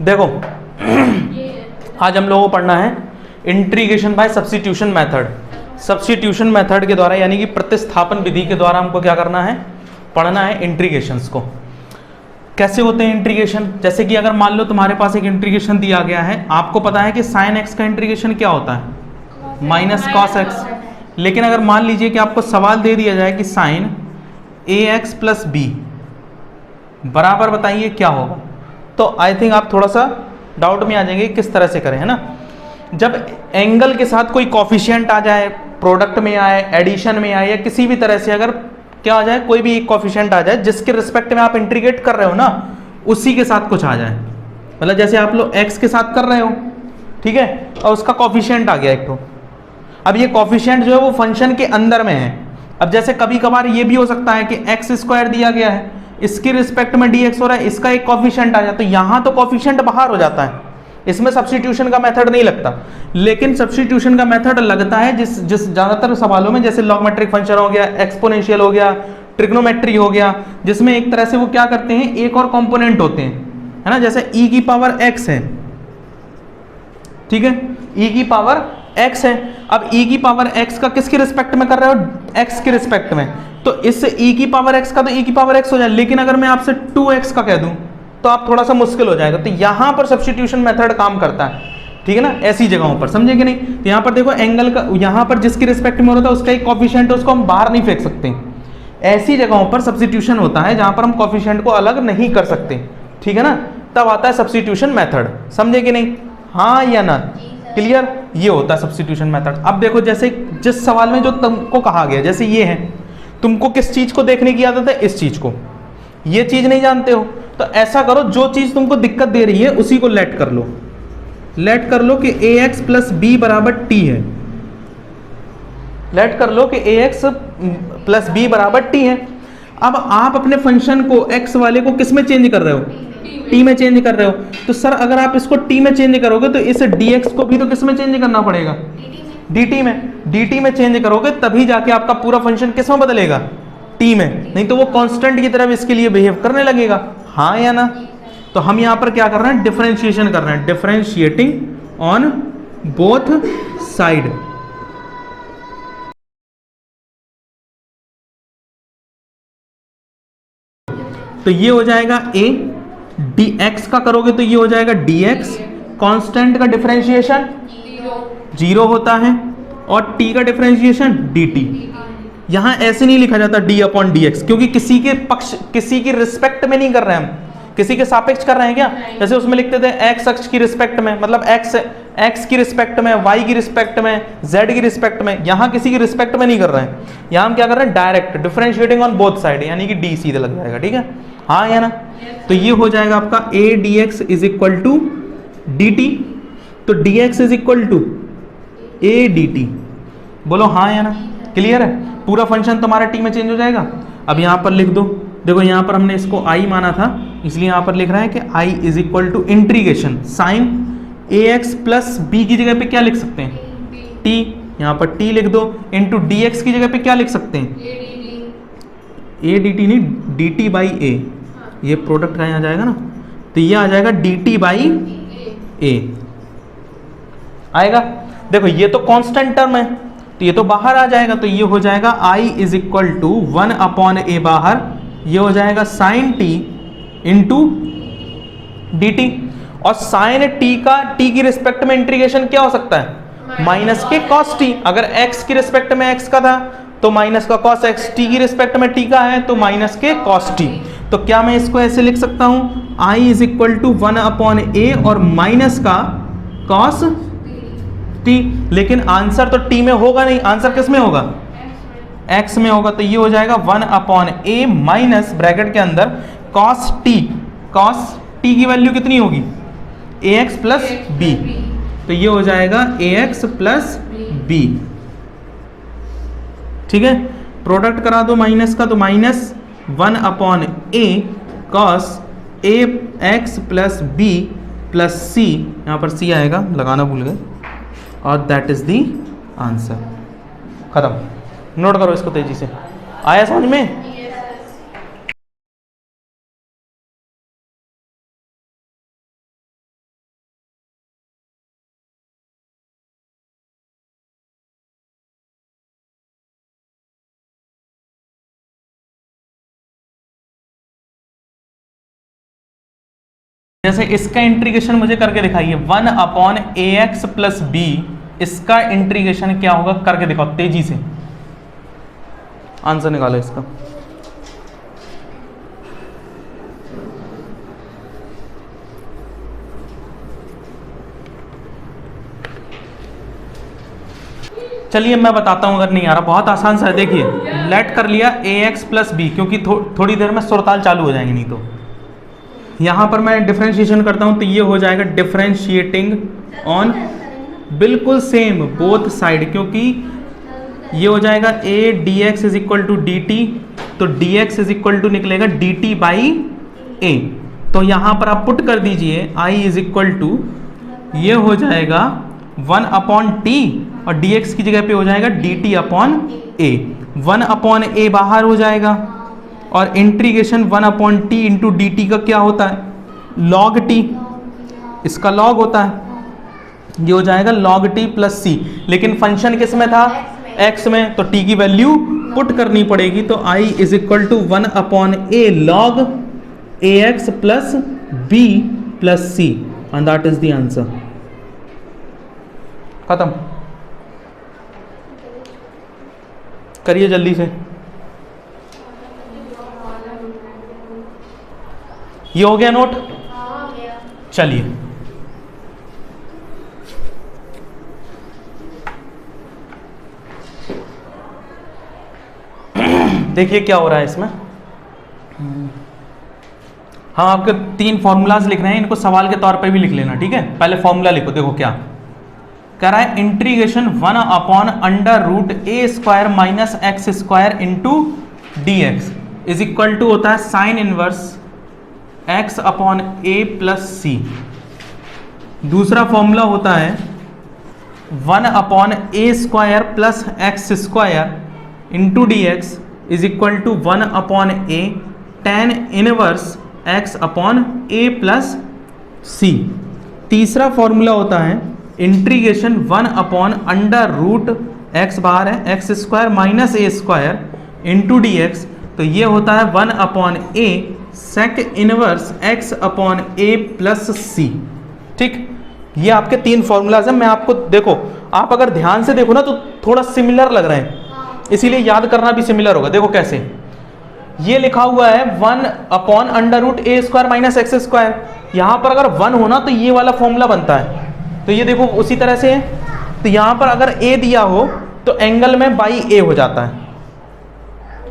देखो आज हम लोगों को पढ़ना है integration by substitution method. Substitution method के द्वारा यानी कि प्रतिस्थापन विधि के द्वारा हमको क्या करना है, पढ़ना है इंटीग्रेशंस को। कैसे होते हैं इंटीग्रेशन? जैसे कि अगर मान लो तुम्हारे पास एक इंटीग्रेशन दिया गया है, आपको पता है कि साइन एक्स का इंटीग्रेशन क्या होता है, माइनस कॉस एक्स। लेकिन अगर मान लीजिए कि आपको सवाल दे दिया जाए कि sign a x plus B बराबर बताइए क्या होगा, तो आई थिंक आप थोड़ा सा डाउट में आ जाएंगे किस तरह से करें, है ना। जब एंगल के साथ कोई कॉफिशिएंट आ जाए, प्रोडक्ट में आए, एडिशन में आए, या किसी भी तरह से अगर क्या आ जाए, कोई भी एक कॉफिशिएंट आ जाए जिसके रिस्पेक्ट में आप इंटीग्रेट कर रहे हो ना, उसी के साथ कुछ आ जाए। मतलब जैसे आप लोग एक्स के साथ कर रहे हो, ठीक है, और उसका कॉफिशिएंट आ गया एक तो। अब ये कॉफिशिएंट जो है वो फंक्शन के अंदर में है। अब जैसे कभी कभार ये भी हो सकता है कि एक्स स्क्वायर दिया गया है, इसके रिस्पेक्ट में डी एक्स हो रहा है, इसका एक कॉफिशिएंट आ जाता है, तो यहाँ तो कॉफिशिएंट बाहर हो जाता है, इसमें सब्स्टिट्यूशन का मेथड नहीं लगता। लेकिन सब्स्टिट्यूशन का मेथड लगता है जिस ज़्यादातर सवालों में, जैसे लॉगमेट्रिक फंक्शन हो गया, एक्सपोनेंशियल हो गया, ट्रिग्नोमेट्री हो गया, जिसमें एक तरह से वो क्या करते हैं, एक और कंपोनेंट होते हैं, है ना। जैसे e की पावर x है, ठीक है, e की पावर x है। अब e की पावर x का किसके रिस्पेक्ट में कर रहे हो, x के रिस्पेक्ट में, तो इससे e की पावर x का तो e की पावर x हो जाए। लेकिन अगर मैं आपसे 2x का कह दूं तो आप थोड़ा सा मुश्किल हो जाएगा। तो यहां पर सब्स्टिट्यूशन मेथड काम करता है, ठीक है ना, ऐसी जगहों पर, समझे कि नहीं। तो यहां पर देखो एंगल का, यहां पर जिसके रिस्पेक्ट में हो रहा था उसका एक कॉफिशिएंट है, उसको हम बाहर नहीं फेंक सकते। ऐसी जगहों पर सब्स्टिट्यूशन होता है जहां पर हम कॉफिशिएंट को अलग नहीं कर सकते, ठीक है ना, तब आता है सब्स्टिट्यूशन मेथड। समझे कि नहीं, हाँ या ना, क्लियर। ये होता है सब्स्टिट्यूशन मेथड। अब देखो जैसे जिस सवाल में जो तुमको कहा गया, जैसे ये है, तुमको किस चीज को देखने की आदत है, इस चीज को, ये चीज नहीं जानते हो, तो ऐसा करो जो चीज तुमको दिक्कत दे रही है उसी को लेट कर लो। लेट कर लो कि ए एक्स प्लस बी बराबर टी है। लेट कर लो कि ए एक्स प्लस बी बराबर टी है। अब आप अपने फंक्शन को एक्स वाले को किस में चेंज कर रहे हो, टी में चेंज कर रहे हो। तो सर अगर आप इसको टी में चेंज करोगे तो इस dx को भी तो किस में चेंज करना पड़ेगा, dt में। dt में चेंज करोगे तभी जाके आपका पूरा फंक्शन किस में बदलेगा, t में, नहीं तो वो कांस्टेंट की तरफ इसके लिए बिहेव करने लगेगा, हाँ या ना। तो हम यहां पर क्या कर रहे हैं, डिफरेंशिएशन कर रहे हैं, डिफरेंशिएटिंग ऑन बोथ साइड। तो ये हो जाएगा a, dx का करोगे तो ये हो जाएगा dx, कांस्टेंट का डिफरेंशिएशन 0 होता है, और t का डिफरेंशिएशन dt। यहां ऐसे नहीं लिखा जाता d अपॉन dx, क्योंकि किसी के पक्ष, किसी की रिस्पेक्ट में नहीं कर रहे हैं हम, किसी के सापेक्ष कर रहे हैं क्या। जैसे उसमें लिखते थे x अक्ष की रिस्पेक्ट में, मतलब x की रिस्पेक्ट में, y की रिस्पेक्ट में, z की रिस्पेक्ट में। यहां किसी की रिस्पेक्ट में नहीं कर रहे हैं, यहां हम क्या कर रहे हैं, direct differentiating on both side, यानी कि d सीधे लग जाएगा, ठीक है, हाँ या ना। तो ये हो जाएगा आपका a dx is equal to dt, तो dx is equal to a dt। बोलो हाँ या ना, क्लियर है। पूरा फंक्शन तुम्हारा t में चेंज हो जाएगा। अब यहाँ पर लिख दो, देखो यहाँ पर हमने इसको i माना था, इसलिए यहाँ पर लिख रहा है कि i is equal to integration sine a x plus b की जगह पे क्या लिख सकते हैं, t, यहाँ पर t लिख दो, इंटू डी एक्स की जगह पे क्या लिख सकते हैं, a dt नहीं, dt बाई a, ये प्रोडक्ट का यहाँ जाएगा ना, तो ये आ जाएगा dt बाई a आएगा। देखो ये तो कांस्टेंट टर्म है, तो ये तो बाहर आ जाएगा, तो ये हो जाएगा i is equal to 1 upon a बाहर, ये हो जाएगा साइन t इंटू dt। और साइन t का t की रिस्पेक्ट में इंटीग्रेशन क्या हो सकता है, माइनस के cos t। अगर x की रिस्पेक्ट में x का था तो माइनस का cos x, t की रिस्पेक्ट में t का है तो माइनस के cos t। तो क्या मैं इसको ऐसे लिख सकता हूं, i is equal to 1 upon a और माइनस का cos t। लेकिन आंसर तो t में होगा नहीं, आंसर किस में होगा, x में होगा। तो ये हो जाएगा 1 अपॉन a माइनस ब्रैकेट के अंदर cos t, cos t की वैल्यू कितनी होगी, ax प्लस b, तो ये हो जाएगा ax प्लस b, ठीक है। प्रोडक्ट करा दो माइनस का, तो minus 1 upon a cos a x plus b plus c, यहाँ पर c आएगा, लगाना भूल गए, और दैट इज द आंसर। खत्म। नोट करो इसको तेजी से, आया समझ में। जैसे इसका इंटीग्रेशन मुझे करके दिखाइए, 1/ax प्लस बी, इसका इंटीग्रेशन क्या होगा करके दिखाओ तेजी से, आंसर निकालो इसका। चलिए मैं बताता हूं, अगर नहीं आ रहा, बहुत आसान सा है। देखिए लेट कर लिया ax प्लस बी, क्योंकि थोड़ी देर में सुरताल चालू हो जाएंगे नहीं तो। यहां पर मैं डिफरेंशिएशन करता हूं तो ये हो जाएगा डिफरेंशिएटिंग ऑन बिल्कुल सेम बोथ साइड, क्योंकि ये हो जाएगा a dx is equal to D t, तो dx इज इक्वल टू निकलेगा dt बाई a। तो यहां पर आप पुट कर दीजिए i इज इक्वल टू, ये हो जाएगा 1/t और dx की जगह पे हो जाएगा dt अपॉन a। 1/a बाहर हो जाएगा और integration 1/t into d T का क्या होता है, log t, इसका log होता है, ये हो जाएगा log t प्लस c। लेकिन फंक्शन किस में था, x में, तो t की वैल्यू पुट करनी पड़ेगी, तो i is equal to 1/a log ax plus b plus c and that is the answer. खत्म, करिए जल्दी से। ये हो गया नोट, चलिए देखिए क्या हो रहा है इसमें। हम आपके 3 फॉर्मूलाज लिख रहे हैं, इनको सवाल के तौर पे भी लिख लेना, ठीक है। पहले फॉर्मूला लिखो, देखो क्या कह रहा है, integration 1/√a² minus x² into D x is equal to होता है साइन इनवर्स x/a प्लस सी। दूसरा फॉर्मूला होता है 1/a² plus x² into D x is equal to 1/a tan inverse x/a plus C. तीसरा फॉर्मूला होता है integration 1/√x बाहर है x² minus a² into D x, तो ये होता है 1/a sec inverse x/a plus सी। ठीक, ये आपके 3 फॉर्मूलाज हैं। मैं आपको, देखो आप अगर ध्यान से देखो ना तो थोड़ा सिमिलर लग रहे हैं, इसीलिए याद करना भी सिमिलर होगा। देखो कैसे, ये लिखा हुआ है 1/√a² माइनस x², यहां पर अगर 1 होना तो ये वाला फॉर्मूला बनता है, तो ये देखो उसी तरह से है। तो यहां पर अगर a दिया हो तो एंगल में बाई a हो जाता है,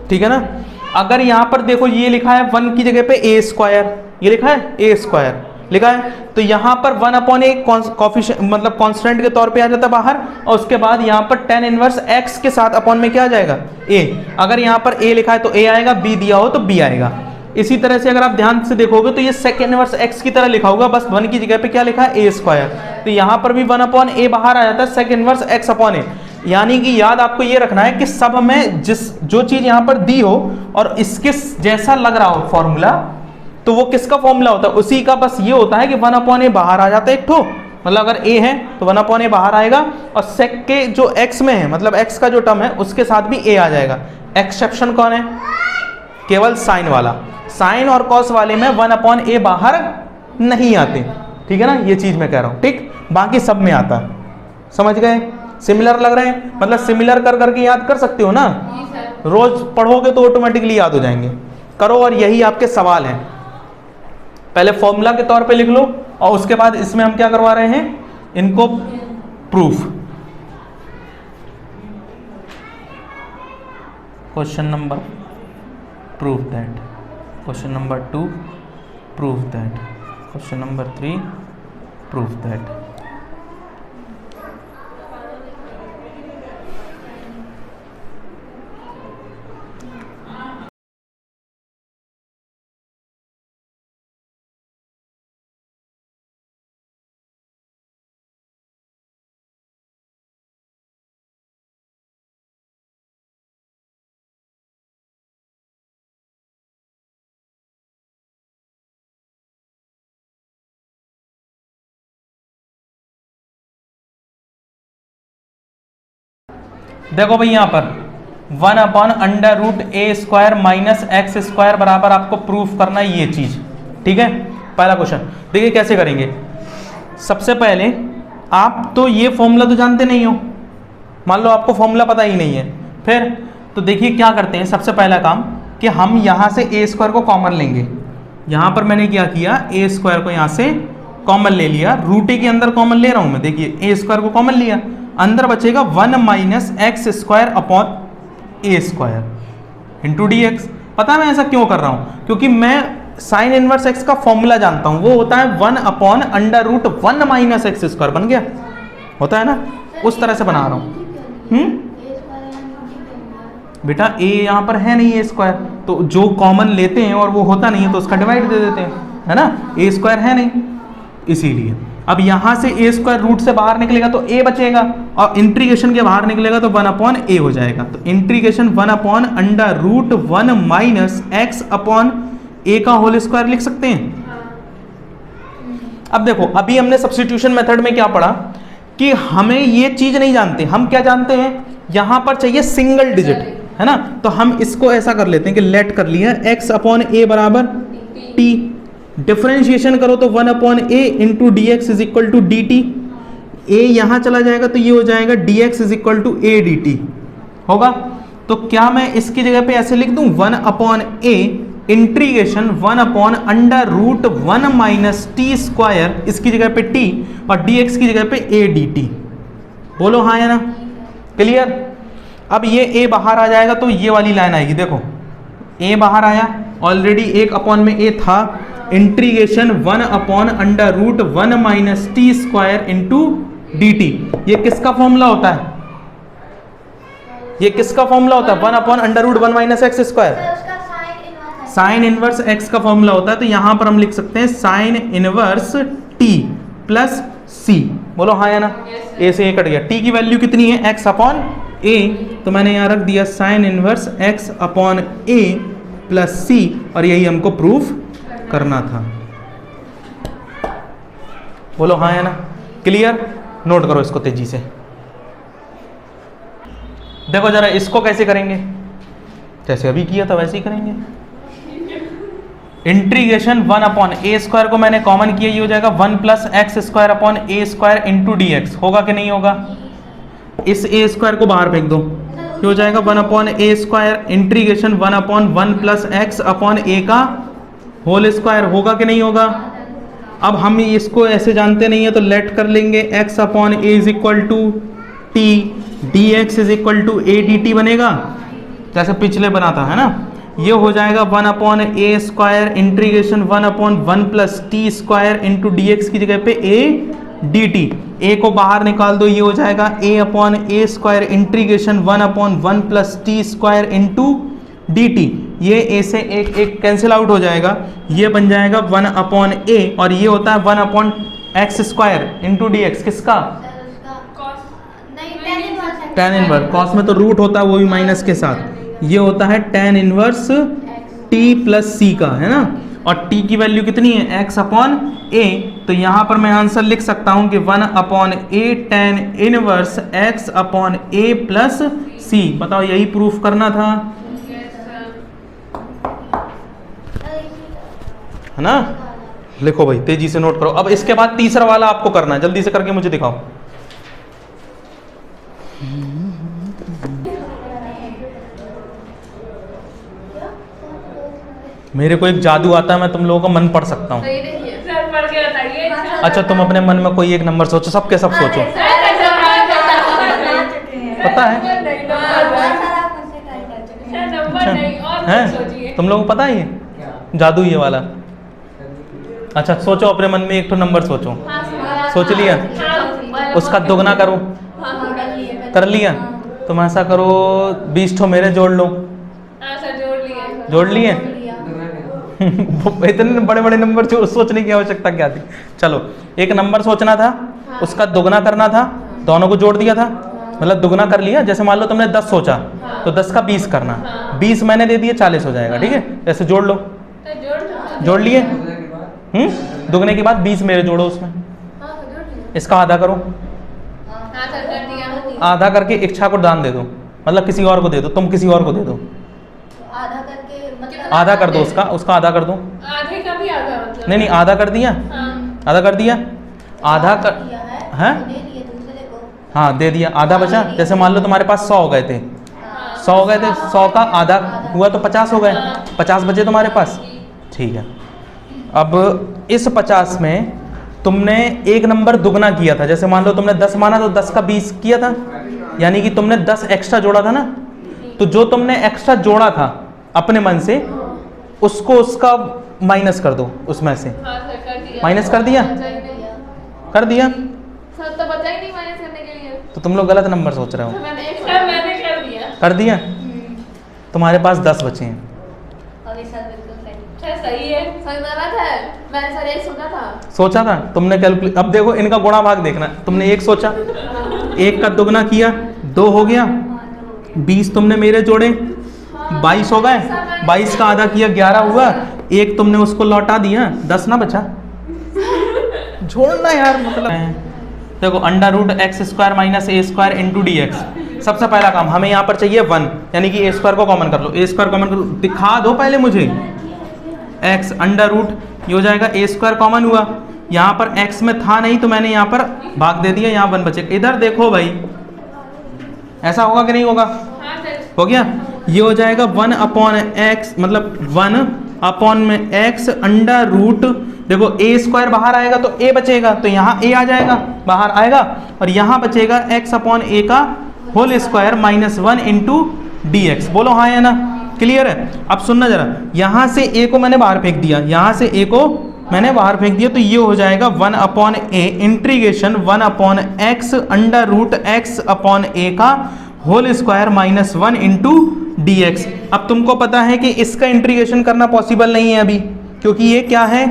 ठीक है ना। अगर यहां पर देखो ये लिखा है 1 की जगह पे a², ये लिखा है a² लिखा है, तो यहां पर 1/a कॉफिशिएंट मतलब कांस्टेंट के तौर पे आ जाता है बाहर, और उसके बाद यहां पर tan इनवर्स x के साथ अपॉन में क्या आ जाएगा, a। अगर यहां पर a लिखा है तो a आएगा, b दिया हो तो b आएगा। इसी तरह से अगर आप ध्यान से देखोगे तो ये सेक इनवर्स x की तरह लिखा होगा, बस 1 की जगह पे क्या लिखा है a², तो यहां पर भी 1/a बाहर आ जाता है, सेक इनवर्स x/a। यानी कि याद आपको ये रखना है कि सब में जो चीज यहां पर दी हो और इसके जैसा लग रहा हो फॉर्मूला, तो वो किसका फॉर्मूला होता है, उसी का। बस ये होता है कि 1/a बाहर आ जाता है एक ठो, मतलब अगर a है तो 1/a बाहर आएगा, और सेक के जो x में है मतलब x का जो टर्म है उसके साथ भी a आ जाएगा। एक्सेप्शन कौन है, केवल साइन वाला। साइन और कॉस वाले में 1/a बाहर नहीं आते, ठीक है ना, ये चीज मैं कह रहा हूं। ठीक, बाकी सब में आता है, समझ गए। सिमिलर लग रहे हैं, मतलब सिमिलर कर करके याद कर सकते हो ना, रोज पढ़ोगे तो ऑटोमेटिकली याद हो जाएंगे। करो, और यही आपके सवाल हैं। पहले फॉर्मूला के तौर पे लिख लो, और उसके बाद इसमें हम क्या करवा रहे हैं, इनको proof. Question number proof that, question number 2 proof that, question number 3 proof that. देखो भाई यहां पर 1/√a² माइनस x² बराबर आपको प्रूफ करना है ये चीज, ठीक है। पहला क्वेश्चन देखिए कैसे करेंगे। सबसे पहले आप तो ये फॉर्मूला तो जानते नहीं हो, मान लो आपको फॉर्मूला पता ही नहीं है, फिर तो देखिए क्या करते हैं। सबसे पहला काम कि हम यहाँ से ए स्क्वायर को कॉमन लेंगे। यहाँ पर मैंने क्या किया, ए स्क्वायर को यहाँ से कॉमन ले लिया, रूट ए के अंदर कॉमन ले रहा हूँ मैं। देखिए ए स्क्वायर को कॉमन लिया, अंदर बचेगा 1 minus x square upon A square into D x. पता है मैं ऐसा क्यों कर रहा हूँ, क्योंकि मैं साइन इनवर्स एक्स का फॉर्मूला जानता हूँ, वो होता है 1 upon under root 1 minus x square. बन गया, होता है ना, उस तरह से बना रहा हूँ। बेटा ए यहाँ पर है नहीं ए स्क्वायर, तो जो कॉमन लेते हैं और वो होता नहीं है तो उसका डिवाइड दे देते हैं, है ना। ए स्क्वायर है नहीं, इसीलिए अब यहाँ से ए स्क्वायर रूट से बाहर निकलेगा तो ए बचेगा, और इंटीग्रेशन के बाहर निकलेगा तो 1 अपॉन ए हो जाएगा। तो integration 1 upon under root 1 minus X upon ए का होल स्क्वायर लिख सकते हैं। अब देखो अभी हमने सब्स्टिट्यूशन मेथड में क्या पढ़ा कि हमें ये चीज नहीं जानते, हम क्या जानते हैं, यहां पर चाहिए सिंगल डिजिट, है ना। तो हम इसको ऐसा कर लेते हैं कि लेट कर लिया x अपॉन ए बराबर t, डिफरेंशिएशन करो तो 1 upon A into D x is equal to D T. A यहां चला जाएगा तो ये हो जाएगा D x is equal to A D T होगा। तो क्या मैं इसकी जगह पे ऐसे लिख दूं 1 upon A integration 1 upon under root 1 minus T square, इसकी जगह पे t और dx की जगह पे a dt। बोलो हाँ या ना, क्लियर। अब ये a बाहर आ जाएगा तो ये वाली लाइन आएगी, देखो a बाहर आया, ऑलरेडी 1 अपॉन में a था, integration 1 upon under root 1 minus T square into d t. ये किसका फॉर्मूला होता है, ये किसका फॉर्मूला होता है, 1 upon under root 1 minus x square, sine inverse x का फॉर्मूला होता है। तो यहां पर हम लिख सकते हैं sine inverse t plus c। बोलो हाँ या ना, a से a कट गया, t की वैल्यू कितनी है x अपॉन a, तो मैंने यहां रख दिया sign inverse x upon a plus c, और यही हमको प्रूफ करना था। बोलो हाँ या ना, क्लियर। नोट करो इसको तेजी से। देखो जरा इसको कैसे करेंगे, जैसे अभी किया था वैसे ही करेंगे। इंटीग्रेशन 1 अपॉन ए स्क्वायर को मैंने कॉमन किया, ये हो जाएगा 1 plus x square upon A square into D x. होगा कि नहीं होगा, इस ए स्क्वायर को बाहर फेंक दो, ये हो जाएगा 1 upon A square integration 1 upon 1 plus X upon ए का होल स्क्वायर। होगा कि नहीं होगा। अब हम इसको ऐसे जानते नहीं है तो लेट कर लेंगे, x upon a is equal to t, d x is equal to A D t बनेगा, जैसे पिछले बना था, है ना। ये हो जाएगा 1 upon A square integration 1 upon 1 plus T square into D X की जगह पे ए डी टी। ए को बाहर निकाल दो, ये हो जाएगा a upon A square integration 1 upon 1 plus T square into d t. ये a से एक कैंसिल आउट हो जाएगा, ये बन जाएगा 1 अपॉन a, और ये होता है 1 upon x square into D x, किसका, टेन इनवर्स। कॉस में तो रूट होता है वो भी माइनस के साथ, ये होता है tan inverse t plus c का, है ना। और t की वैल्यू कितनी है, x अपॉन a। तो यहाँ पर मैं आंसर लिख सकता हूँ कि 1 upon a tan inverse x upon a plus c। बताओ यही प्रूफ करना था, है ना। लिखो भाई तेजी से नोट करो। अब इसके बाद तीसरा वाला आपको करना है, जल्दी से करके मुझे दिखाओ। मेरे को एक जादू आता है, मैं तुम लोगों का मन पढ़ सकता हूँ। अच्छा तुम अपने मन में कोई एक नंबर सोचो, सबके सब सोचो। पता है, हैं तुम लोगों को पता है ये जादू ये वाला। अच्छा सोचो अपने मन में एक तो नंबर सोचो, सोच लिया, उसका दुगना करो, कर लिया। तुम ऐसा करो 20 ठो मेरे जोड़ लो, जोड़ लिए। इतने बड़े बड़े नंबर सोचने की आवश्यकता क्या थी। चलो एक नंबर सोचना था, उसका दुगना करना था, दोनों को जोड़ दिया था, मतलब दुगना कर लिया। जैसे मान लो तुमने 10 सोचा तो 10 का 20 करना, 20 मैंने दे दिए 40 हो जाएगा, ठीक है। ऐसे जोड़ लो, जोड़ लिए। दुगने के बाद 20 मेरे जोड़ो, उसमें इसका आधा करो, आधा करके इच्छा को दान दे दो, मतलब किसी और को दे दो, तुम किसी और को दे दो, आधा कर दो, उसका आधा कर दो, आधे का भी आधा, नहीं नहीं, आधा कर दिया, आधा कर दिया, आधा कर हैं, हाँ दे दिया, आधा बचा। जैसे मान लो तुम्हारे पास 100 हो गए थे, 100 हो गए थे, 100 का आधा हुआ तो 50 हो गए, 50 बचे तुम्हारे पास, ठीक है। अब इस 50 में तुमने एक नंबर दुगना किया था, जैसे मान लो तुमने 10 माना तो 10 का 20 किया था, यानी कि तुमने 10 एक्स्ट्रा जोड़ा था ना। तो जो तुमने एक्स्ट्रा जोड़ा था अपने मन से, उसको उसका माइनस कर दो उसमें से। माइनस कर दिया, कर दिया, तो बचा ही नहीं माइनस करने के लिए। तो तुम लोग गलत नंबर सोच रहे हो। मैंने कर दिया, कर दिया, तुम्हारे पास 10 बचे हैं। सही है, गलत है, मैंने सर एक सोचा था। सोचा था तुमने, कैलकुलेट। अब देखो इनका गुणा भाग देखना, तुमने एक सोचा, एक का दुगना किया 2 हो गया, 20 तुमने मेरे जोड़े 22 हो गए, 22 का आधा किया 11 हुआ, एक तुमने उसको लौटा दिया 10 ना बचा। छोड़ना यार, मतलब देखो under root X square minus A square into D X. सबसे पहला काम हमें यहाँ पर चाहिए 1, यानी कि ए स्क्वायर को कॉमन कर लो, ए स्क्वायर कॉमन करो, दिखा दो पहले मुझे। एक्स अंडर रूट ये हो जाएगा, ए स्क्वायर कॉमन हुआ, यहाँ पर एक्स में था नहीं तो मैंने यहाँ पर भाग दे दिया, यहाँ 1 बचेगा। इधर देखो भाई, ऐसा होगा कि नहीं होगा? हो गया। ये हो जाएगा 1 अपॉन एक्स, मतलब 1 अपॉन में एक्स अंडर रूट, देखो ए स्क्वायर बाहर आएगा तो ए बचेगा, तो यहाँ ए आ जाएगा, बाहर आएगा, और यहाँ बचेगा एक्स अपॉन ए का whole square minus 1 into D x. बोलो हाँ या ना, क्लियर है? अब सुनना जरा, यहाँ से ए को मैंने बाहर फेंक दिया, यहाँ से ए को मैंने बाहर फेंक दिया, तो ये हो जाएगा 1 upon A integration 1 upon X under root X upon ए का whole square minus 1 into D X. अब तुमको पता है कि इसका इंटीग्रेशन करना पॉसिबल नहीं है अभी, क्योंकि ये क्या है,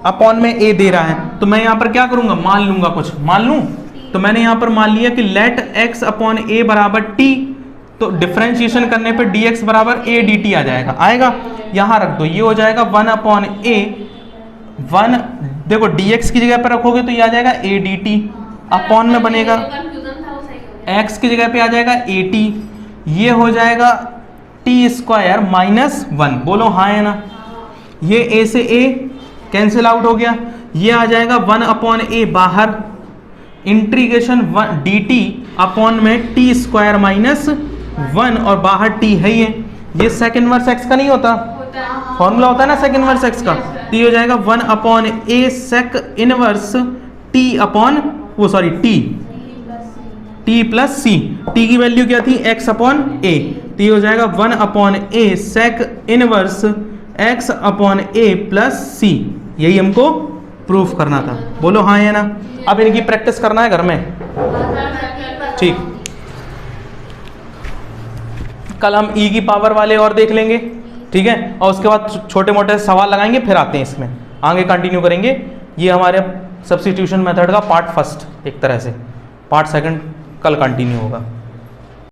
अपॉन में ए दे रहा है। तो मैं यहाँ पर क्या करूँगा, मान लूँगा, कुछ मान लूँ। तो मैंने यहाँ पर मान लिया कि लेट एक्स अपॉन ए बराबर टी, तो डिफ्रेंशिएशन करने पे dx बराबर a dt आ जाएगा, आएगा, यहाँ रख दो, ये हो जाएगा 1 अपॉन a, 1 देखो dx की जगह पे रखोगे तो ये आ जाएगा a dt, अपॉन में बनेगा x की जगह पे आ जाएगा a t, ये हो जाएगा t स्क्वायर माइनस 1। बोलो हाँ है ना, ये a से a कैंसिल आउट हो गया, ये आ जाएगा 1 अपॉन a बाहर, इंटीग्रेशन dt अपॉन में t स्क्वायर माइनस 1 और बाहर t है ये सेक इनवर्स x का नहीं होता, फॉर्मूला होता है ना सेक इनवर्स x का, तो ये हो जाएगा 1 upon a sec inverse t upon वो sorry t plus c, t की वैल्यू क्या थी x अपॉन a, तो ये हो जाएगा 1 upon a sec inverse x upon a plus c। यही हमको प्रूफ करना था। बोलो हाँ या ना। अब इनकी प्रैक्टिस करना है घर में, ठीक। कल हम e की पावर वाले और देख लेंगे, ठीक है, और उसके बाद छोटे मोटे सवाल लगाएंगे, फिर आते हैं इसमें आगे कंटिन्यू करेंगे। ये हमारे सब्स्टिट्यूशन मेथड का पार्ट फर्स्ट, एक तरह से पार्ट सेकंड कल कंटिन्यू होगा।